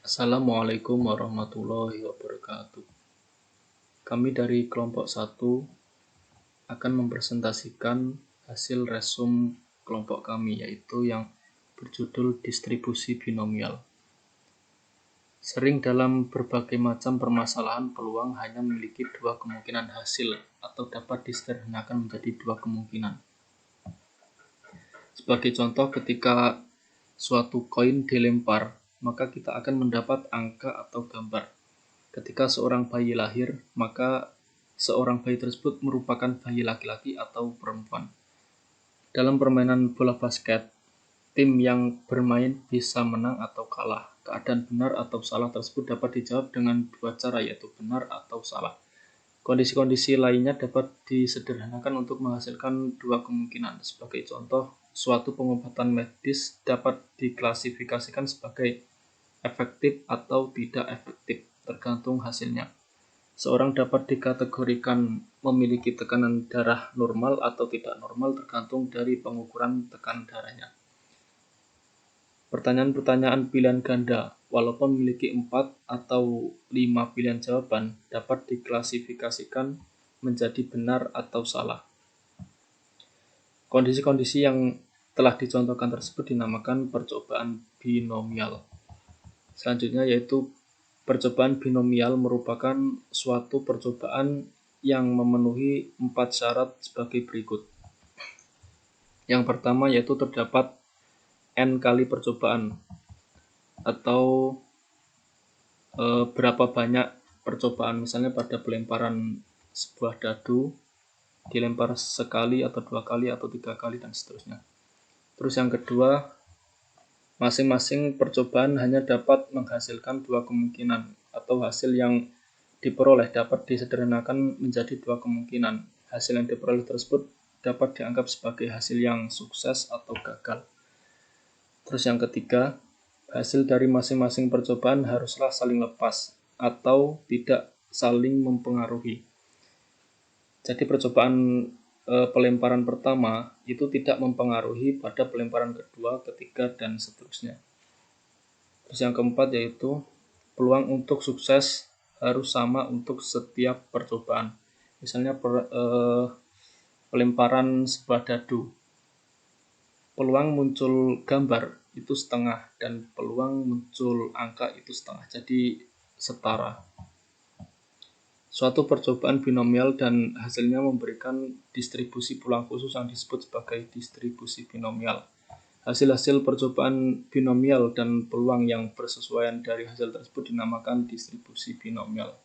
Assalamualaikum warahmatullahi wabarakatuh. Kami dari kelompok 1 akan mempresentasikan hasil resum kelompok kami, yaitu yang berjudul distribusi binomial. Sering dalam berbagai macam permasalahan, peluang hanya memiliki dua kemungkinan hasil atau dapat disederhanakan menjadi dua kemungkinan. Sebagai contoh, ketika suatu koin dilempar, maka kita akan mendapat angka atau gambar. Ketika seorang bayi lahir, maka seorang bayi tersebut merupakan bayi laki-laki atau perempuan. Dalam permainan bola basket, tim yang bermain bisa menang atau kalah. Keadaan benar atau salah tersebut dapat dijawab dengan dua cara, yaitu benar atau salah. Kondisi-kondisi lainnya dapat disederhanakan untuk menghasilkan dua kemungkinan. Sebagai contoh, suatu pengobatan medis dapat diklasifikasikan sebagai efektif atau tidak efektif, tergantung hasilnya. Seorang dapat dikategorikan memiliki tekanan darah normal atau tidak normal tergantung dari pengukuran tekanan darahnya. Pertanyaan-pertanyaan pilihan ganda, walaupun memiliki 4 atau 5 pilihan jawaban, dapat diklasifikasikan menjadi benar atau salah. Kondisi-kondisi yang telah dicontohkan tersebut dinamakan percobaan binomial. Selanjutnya yaitu percobaan binomial merupakan suatu percobaan yang memenuhi 4 syarat sebagai berikut. Yang pertama yaitu terdapat N kali percobaan atau berapa banyak percobaan, misalnya pada pelemparan sebuah dadu dilempar sekali atau 2 kali atau 3 kali dan seterusnya. Terus yang kedua, masing-masing percobaan hanya dapat menghasilkan dua kemungkinan atau hasil yang diperoleh dapat disederhanakan menjadi dua kemungkinan. Hasil yang diperoleh tersebut dapat dianggap sebagai hasil yang sukses atau gagal. Terus yang ketiga, hasil dari masing-masing percobaan haruslah saling lepas atau tidak saling mempengaruhi. Jadi percobaan pelemparan pertama itu tidak mempengaruhi pada pelemparan kedua, ketiga, dan seterusnya. Terus yang keempat yaitu peluang untuk sukses harus sama untuk setiap percobaan. Misalnya pelemparan sebuah dadu, peluang muncul gambar itu setengah dan peluang muncul angka itu setengah, jadi setara. Suatu percobaan binomial dan hasilnya memberikan distribusi peluang khusus yang disebut sebagai distribusi binomial. Hasil-hasil percobaan binomial dan peluang yang bersesuaian dari hasil tersebut dinamakan distribusi binomial.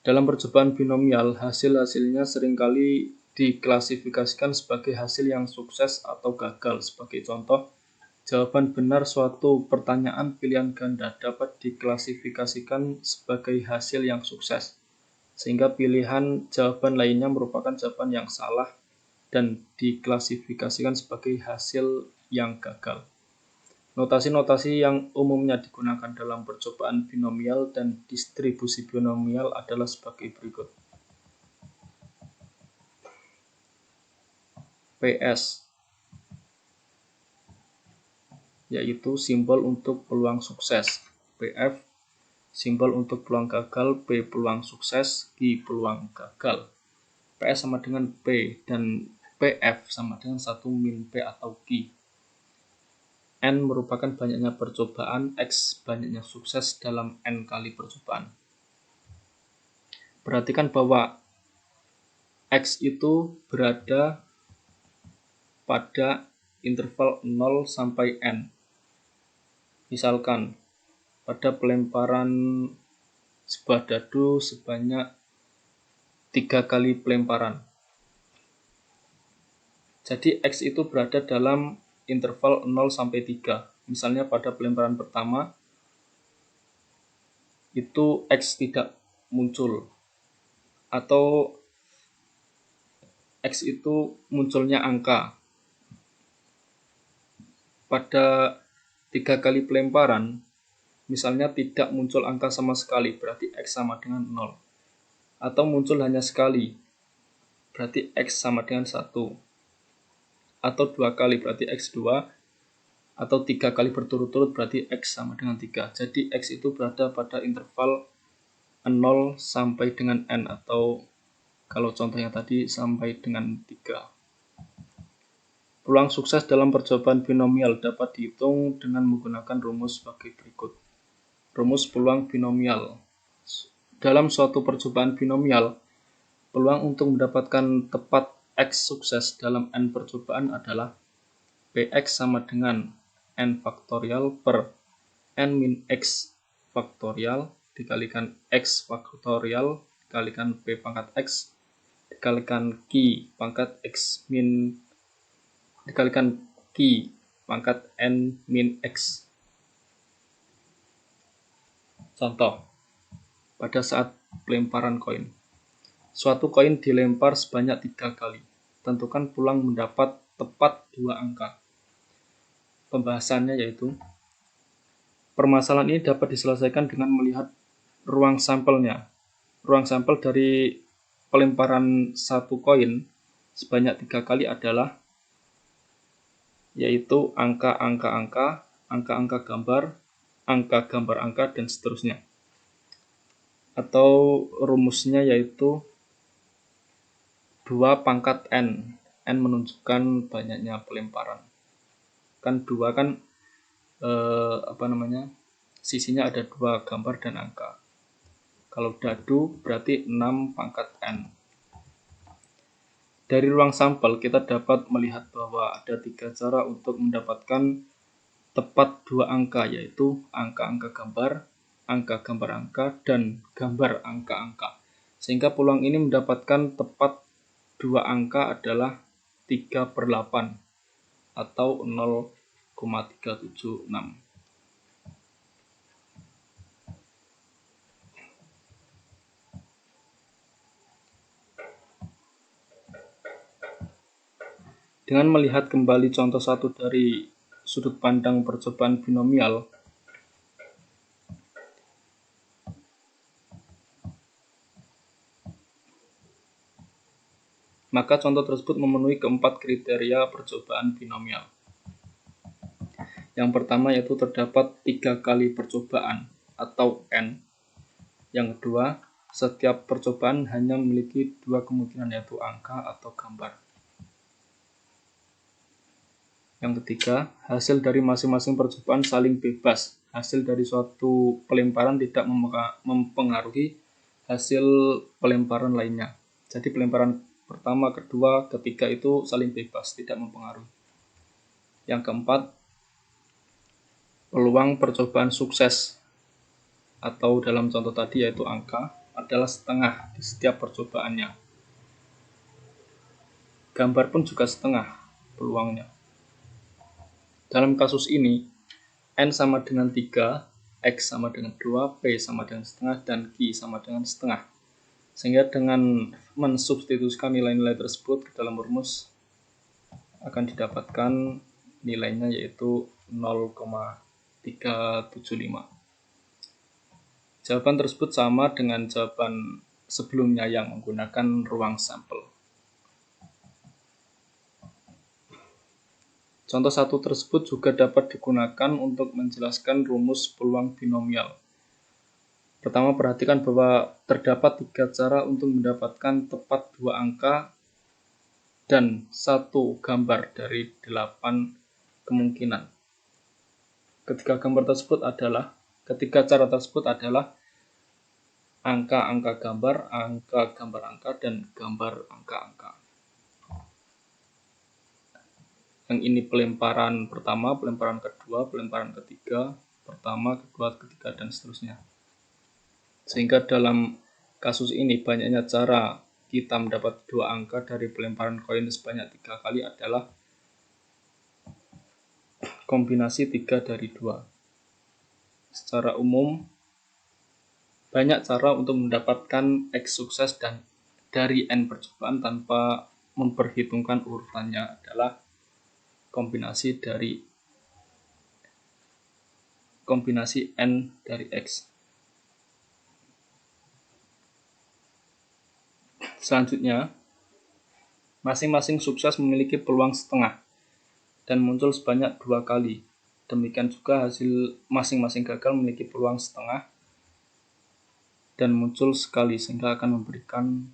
Dalam percobaan binomial, hasil-hasilnya seringkali diklasifikasikan sebagai hasil yang sukses atau gagal. Sebagai contoh, jawaban benar suatu pertanyaan pilihan ganda dapat diklasifikasikan sebagai hasil yang sukses, sehingga pilihan jawaban lainnya merupakan jawaban yang salah dan diklasifikasikan sebagai hasil yang gagal. Notasi-notasi yang umumnya digunakan dalam percobaan binomial dan distribusi binomial adalah sebagai berikut. PS, yaitu simbol untuk peluang sukses. PF, simbol untuk peluang gagal. P, peluang sukses. Q, peluang gagal. PS sama dengan P dan PF sama dengan 1 min P atau Q. N merupakan banyaknya percobaan, X banyaknya sukses dalam N kali percobaan. Perhatikan bahwa X itu berada pada interval 0 sampai N. Misalkan pada pelemparan sebuah dadu sebanyak 3 kali pelemparan. Jadi X itu berada dalam interval 0 sampai 3. Misalnya pada pelemparan pertama itu X tidak muncul, atau X itu munculnya angka. Pada 3 kali pelemparan, misalnya tidak muncul angka sama sekali, berarti X sama dengan 0. Atau muncul hanya sekali, berarti X sama dengan 1. Atau 2 kali, berarti X2 atau 3 kali berturut-turut berarti X sama dengan 3. Jadi X itu berada pada interval 0 sampai dengan N, atau kalau contohnya tadi sampai dengan 3. Peluang sukses dalam percobaan binomial dapat dihitung dengan menggunakan rumus sebagai berikut. Rumus peluang binomial. Dalam suatu percobaan binomial, peluang untuk mendapatkan tepat X sukses dalam N percobaan adalah Px sama dengan N faktorial per N min X faktorial dikalikan X faktorial dikalikan P pangkat X dikalikan Q pangkat X min dikalikan Q pangkat N min X. Contoh, pada saat pelemparan koin. Suatu koin dilempar sebanyak 3 kali. Tentukan peluang mendapat tepat 2 angka. Pembahasannya yaitu, permasalahan ini dapat diselesaikan dengan melihat ruang sampelnya. Ruang sampel dari pelemparan satu koin sebanyak 3 kali adalah yaitu angka-angka-angka, angka-angka gambar, angka gambar angka, dan seterusnya. Atau rumusnya yaitu 2 pangkat N. N menunjukkan banyaknya pelemparan. Kan 2 kan sisinya ada 2 gambar dan angka. Kalau dadu berarti 6 pangkat N. Dari ruang sampel kita dapat melihat bahwa ada 3 cara untuk mendapatkan tepat 2 angka, yaitu angka-angka gambar, angka gambar angka, dan gambar angka-angka. Sehingga peluang ini mendapatkan tepat 2 angka adalah 3/8 atau 0,376. Dengan melihat kembali contoh 1 dari sudut pandang percobaan binomial, maka contoh tersebut memenuhi keempat kriteria percobaan binomial. Yang pertama yaitu terdapat 3 kali percobaan atau N. Yang kedua, setiap percobaan hanya memiliki 2 kemungkinan yaitu angka atau gambar. Yang ketiga, hasil dari masing-masing percobaan saling bebas. Hasil dari suatu pelemparan tidak mempengaruhi hasil pelemparan lainnya. Jadi pelemparan pertama, kedua, ketiga itu saling bebas, tidak mempengaruhi. Yang keempat, peluang percobaan sukses atau dalam contoh tadi yaitu angka adalah setengah di setiap percobaannya. Gambar pun juga setengah peluangnya. Dalam kasus ini, N sama dengan 3, X sama dengan 2, P sama dengan setengah, dan Q sama dengan setengah. Sehingga dengan mensubstitusikan nilai-nilai tersebut ke dalam rumus akan didapatkan nilainya yaitu 0,375. Jawaban tersebut sama dengan jawaban sebelumnya yang menggunakan ruang sampel. Contoh 1 tersebut juga dapat digunakan untuk menjelaskan rumus peluang binomial. Pertama, perhatikan bahwa terdapat 3 cara untuk mendapatkan tepat 2 angka dan 1 gambar dari 8 kemungkinan. Ketiga cara tersebut adalah angka-angka gambar, angka gambar angka, dan gambar angka-angka. Yang ini pelemparan pertama, pelemparan kedua, pelemparan ketiga, pertama, kedua, ketiga, dan seterusnya. Sehingga dalam kasus ini banyaknya cara kita mendapat 2 angka dari pelemparan koin sebanyak 3 kali adalah kombinasi 3 dari 2. Secara umum, banyak cara untuk mendapatkan X sukses dan dari N percobaan tanpa memperhitungkan urutannya adalah kombinasi N dari X. Selanjutnya, masing-masing sukses memiliki peluang setengah dan muncul sebanyak 2 kali. Demikian juga hasil masing-masing gagal memiliki peluang setengah dan muncul sekali, sehingga akan memberikan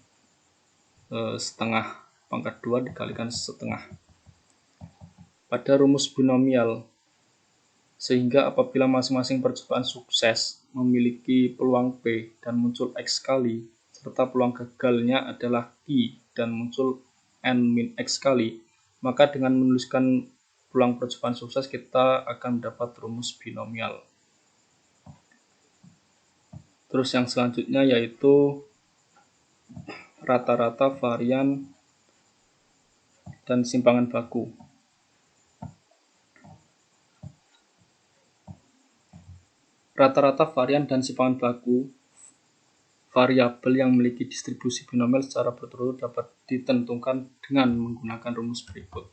setengah. Pangkat 2 dikalikan setengah. Pada rumus binomial, sehingga apabila masing-masing percobaan sukses memiliki peluang P dan muncul X kali, serta peluang gagalnya adalah I dan muncul N-X kali, maka dengan menuliskan peluang percobaan sukses kita akan mendapat rumus binomial. Terus yang selanjutnya yaitu rata-rata varian dan simpangan baku. Rata-rata varian dan simpangan baku variabel yang memiliki distribusi binomial secara berturut-turut dapat ditentukan dengan menggunakan rumus berikut.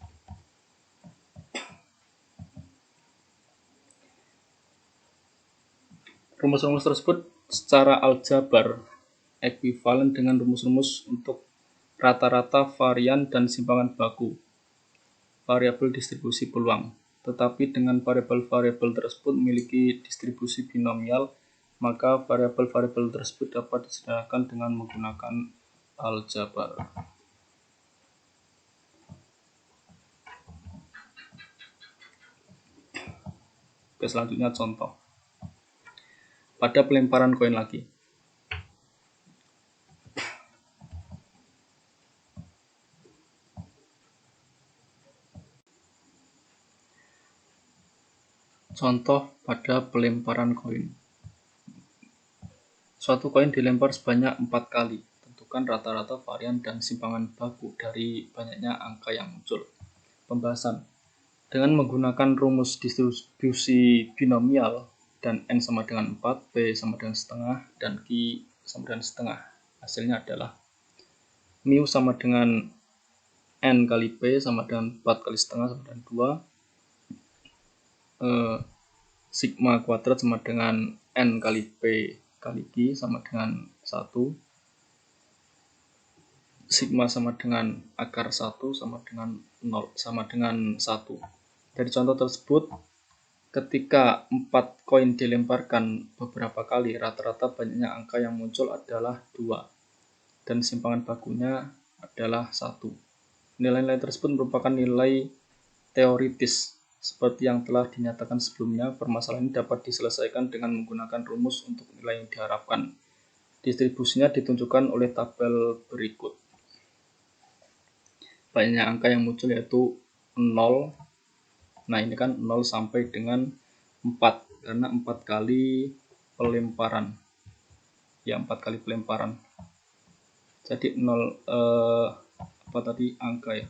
Rumus-rumus tersebut secara aljabar ekuivalen dengan rumus-rumus untuk rata-rata varian dan simpangan baku variabel distribusi peluang. Tetapi dengan variabel-variabel tersebut memiliki distribusi binomial, maka variabel-variabel tersebut dapat disederhanakan dengan menggunakan aljabar. Oke, selanjutnya contoh. Pada pelemparan koin lagi. Contoh pada pelemparan koin. Suatu koin dilempar sebanyak 4 kali. Tentukan rata-rata varian dan simpangan baku dari banyaknya angka yang muncul. Pembahasan. Dengan menggunakan rumus distribusi binomial dan N sama dengan 4, P sama dengan setengah, dan Q sama dengan setengah. Hasilnya adalah mu sama dengan N kali P sama dengan 4 kali setengah sama dengan 2. Sigma kuadrat sama dengan N kali P kali Q sama dengan 1. Sigma sama dengan akar 1 sama dengan 0 sama dengan 1. Dari contoh tersebut, ketika 4 koin dilemparkan beberapa kali, rata-rata banyaknya angka yang muncul adalah 2 dan simpangan bakunya adalah 1. Nilai-nilai tersebut merupakan nilai teoritis. Seperti yang telah dinyatakan sebelumnya, permasalahan ini dapat diselesaikan dengan menggunakan rumus untuk nilai yang diharapkan. Distribusinya ditunjukkan oleh tabel berikut. Banyaknya angka yang muncul yaitu 0. Nah, ini kan 0 sampai dengan 4, karena 4 kali pelemparan. Ya, 4 kali pelemparan. Jadi 0, apa tadi angka ya?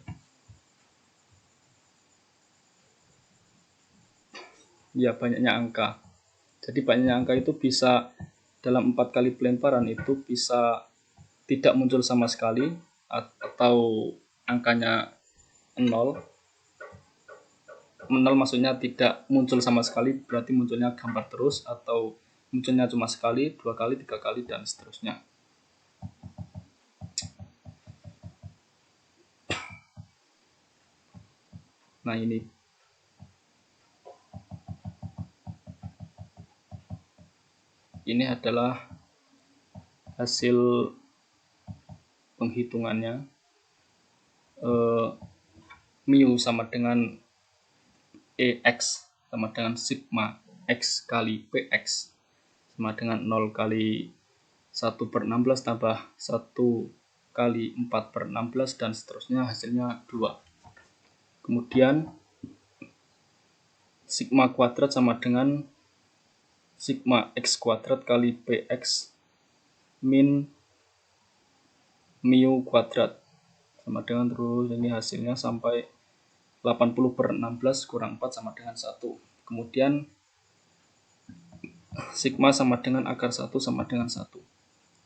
Ya, banyaknya angka. Jadi banyaknya angka itu bisa dalam 4 kali pelemparan itu bisa tidak muncul sama sekali, atau angkanya 0. 0 maksudnya tidak muncul sama sekali, berarti munculnya gambar terus, atau munculnya cuma sekali, 2 kali, 3 kali, dan seterusnya. Nah, ini adalah hasil penghitungannya. Mu sama dengan EX sama dengan sigma X kali PX sama dengan 0 kali 1/16 tambah 1 kali 4/16 dan seterusnya, hasilnya 2. Kemudian sigma kuadrat sama dengan sigma X kuadrat kali PX min mu kuadrat sama dengan, terus ini hasilnya sampai 80/16 kurang 4 sama dengan 1. Kemudian sigma sama dengan akar 1 sama dengan 1.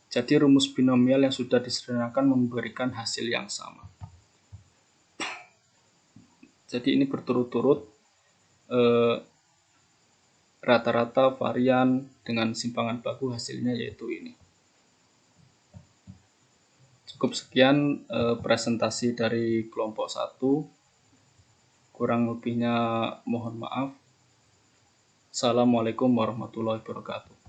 Jadi rumus binomial yang sudah disederhanakan memberikan hasil yang sama. Jadi ini berturut-turut rata-rata varian dengan simpangan baku hasilnya yaitu ini. Cukup sekian presentasi dari kelompok 1. Kurang lebihnya mohon maaf. Assalamualaikum warahmatullahi wabarakatuh.